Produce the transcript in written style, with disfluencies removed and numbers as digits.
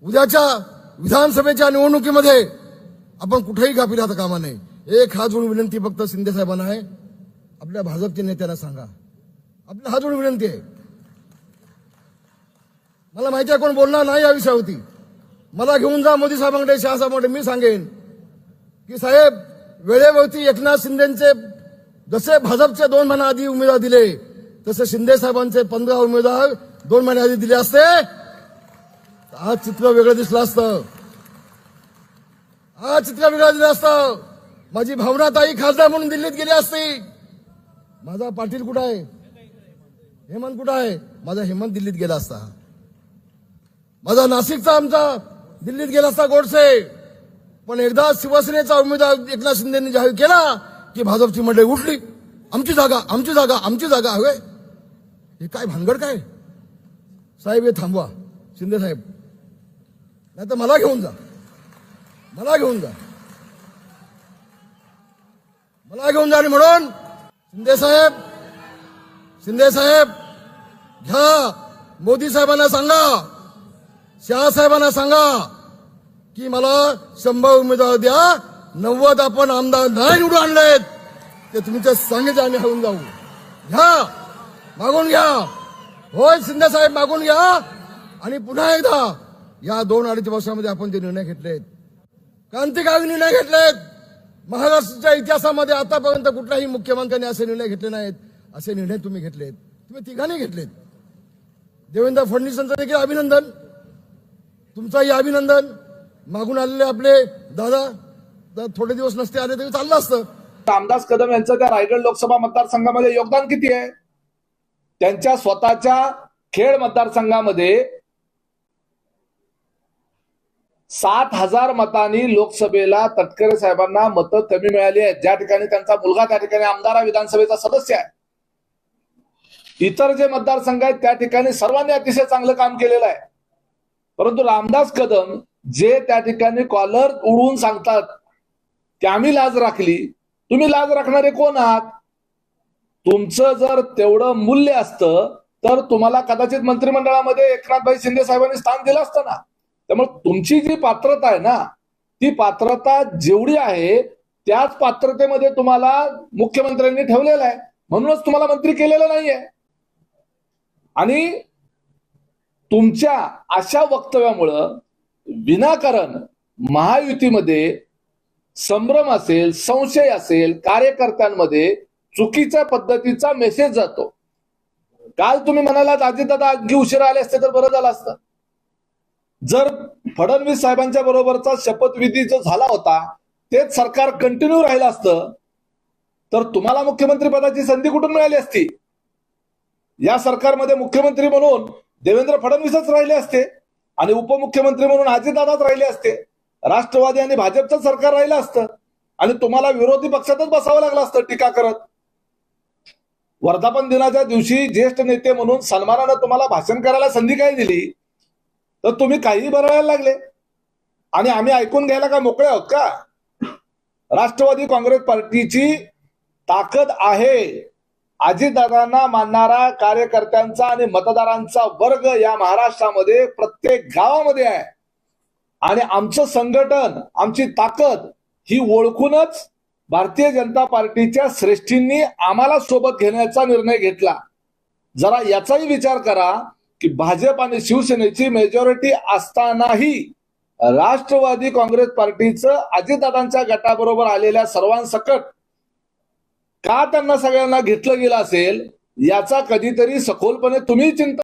उद्याच्या विधानसभेच्या निवडणुकीमध्ये आपण कुठेही गाफील राहता कामा नये. एक हात जोडून विनंती फक्त शिंदे साहेबांना आहे, आपल्या भाजपच्या नेत्यांना सांगा, आपल्या हात जोडून विनंती आहे. मला माहिती आहे कोण बोलणार नाही या विषयावरती. मला घेऊन जा मोदी साहेबांकडे, शहा साहेबांकडे. मी सांगेन की साहेब, वेळेवरती एकनाथ शिंदेचे जसे भाजपचे 2 महिने आधी उमेदवार दिले, तसे शिंदे साहेबांचे 15 उमेदवार 2 महिने आधी दिले असते, आज चित्र वेगळं दिसलं असतं. आज चित्र वेगळं दिलं असतं. माझी भावना ताई खासदार म्हणून दिल्लीत गेली असती. माझा पाटील कुठं आहे, हेमंत कुठं आहे? माझा हेमंत दिल्लीत गेला असता. माझा नाशिकचा आमचा दिल्लीत गेला असता गोडसे. पण एकदा शिवसेनेचा उमेदवार एकनाथ शिंदेनी जाहीर केला की भाजपची मंडळी उठली. आमची जागा, आमची जागा, आमची जागा हवे. हे काय भानगड काय साहेब? हे थांबवा शिंदे साहेब, नाही तर मला घेऊन जा, मला घेऊन जा, मला घेऊन जा. आणि म्हणून शिंदे साहेब, शिंदे साहेब घ्या, मोदी साहेबांना सांगा, शहा साहेबांना सांगा की मला 100 उमेदवार द्या. 90 आपण आमदार नाही निवडून आणलेत, ते तुमच्या सांगितले आम्ही हळून जाऊ. घ्या, मागून घ्या. होय शिंदे साहेब, मागून घ्या. आणि पुन्हा एकदा या 2-2.5 वर्षामध्ये आपण जे निर्णय घेतलेत, क्रांतिकारी निर्णय घेतलेत. महाराष्ट्राच्या इतिहासामध्ये आतापर्यंत कुठल्याही मुख्यमंत्र्यांनी असे निर्णय घेतले नाहीत. असे निर्णय तुम्ही घेतलेत, तुम्ही तिघांनी घेतलेत. देवेंद्र फडणवीसांचं देखील अभिनंदन, तुमचंही अभिनंदन. मागून आलेले आपले दादा थोडे दिवस नसते आले तरी चाललं असतं. रामदास कदम यांचं त्या रायगड लोकसभा मतदारसंघामध्ये योगदान किती आहे? त्यांच्या स्वतःच्या खेड मतदारसंघामध्ये 7,000 मतांनी लोकसभेला तटकरे साहेबांना मतं कमी मिळाली आहेत, ज्या ठिकाणी त्यांचा मुलगा त्या ठिकाणी आमदार विधानसभेचा सदस्य आहे. इतर जे मतदारसंघ आहेत त्या ठिकाणी सर्वांनी अतिशय चांगलं काम केलेलं आहे. परंतु रामदास कदम जे त्या ठिकाणी कॉलर उडवून सांगतात की आम्ही लाज राखली, तुम्ही लाज राखणारे कोण आहात? तुमचं जर तेवढं मूल्य असतं तर तुम्हाला कदाचित मंत्रिमंडळामध्ये एकनाथभाई शिंदे साहेबांनी स्थान दिलं असतं ना. त्यामुळे तुमची जी पात्रता आहे ना, ती पात्रता जेवढी आहे त्याच पात्रतेमध्ये तुम्हाला मुख्यमंत्र्यांनी ठेवलेलं आहे, म्हणूनच तुम्हाला मंत्री केलेलं नाहीये. आणि तुमच्या अशा वक्तव्यामुळं विनाकारण महायुतीमध्ये संभ्रम असेल, संशय असेल, कार्यकर्त्यांमध्ये चुकीच्या पद्धतीचा मेसेज जातो. काल तुम्ही म्हणालात अजितदादा अगदी उशिरा आले असते तर बरं झालं असतं. जर फडणवीस साहेबांच्या बरोबरचा शपथविधी जो झाला होता तेच सरकार कंटिन्यू राहिलं असतं तर तुम्हाला मुख्यमंत्री पदाची संधी कुठून मिळाली असती? या सरकारमध्ये मुख्यमंत्री म्हणून देवेंद्र फडणवीसच राहिले असते आणि उपमुख्यमंत्री म्हणून अजितदादाच राहिले असते. राष्ट्रवादी आणि भाजपचं सरकार राहिलं असतं आणि तुम्हाला विरोधी पक्षातच बसावं लागलं असतं टीका करत. वर्धापन दिनाच्या दिवशी ज्येष्ठ नेते म्हणून सन्मानानं तुम्हाला भाषण करायला संधी काय दिली तर तुम्ही काही बरळायला लागले. आणि आम्ही ऐकून घ्यायला का मोकळे आहोत का? राष्ट्रवादी काँग्रेस पार्टीची ताकद आहे अजितदादांना मानणारा कार्यकर्त्यांचा आणि मतदारांचा वर्ग या महाराष्ट्रामध्ये प्रत्येक गावामध्ये आहे. आणि आमचं संघटन, आमची ताकद ही ओळखूनच भारतीय जनता पार्टीच्या श्रेष्ठींनी आम्हाला सोबत घेण्याचा निर्णय घेतला. जरा याचाही विचार करा की भाजप आणि शिवसेनेची मेजॉरिटी असतानाही राष्ट्रवादी काँग्रेस पार्टीचं अजितदादांच्या गटाबरोबर आलेल्या सर्वांसकट का त्यांना सगळ्यांना घेतलं गेलं असेल याचा कधीतरी सखोलपणे तुम्ही चिंता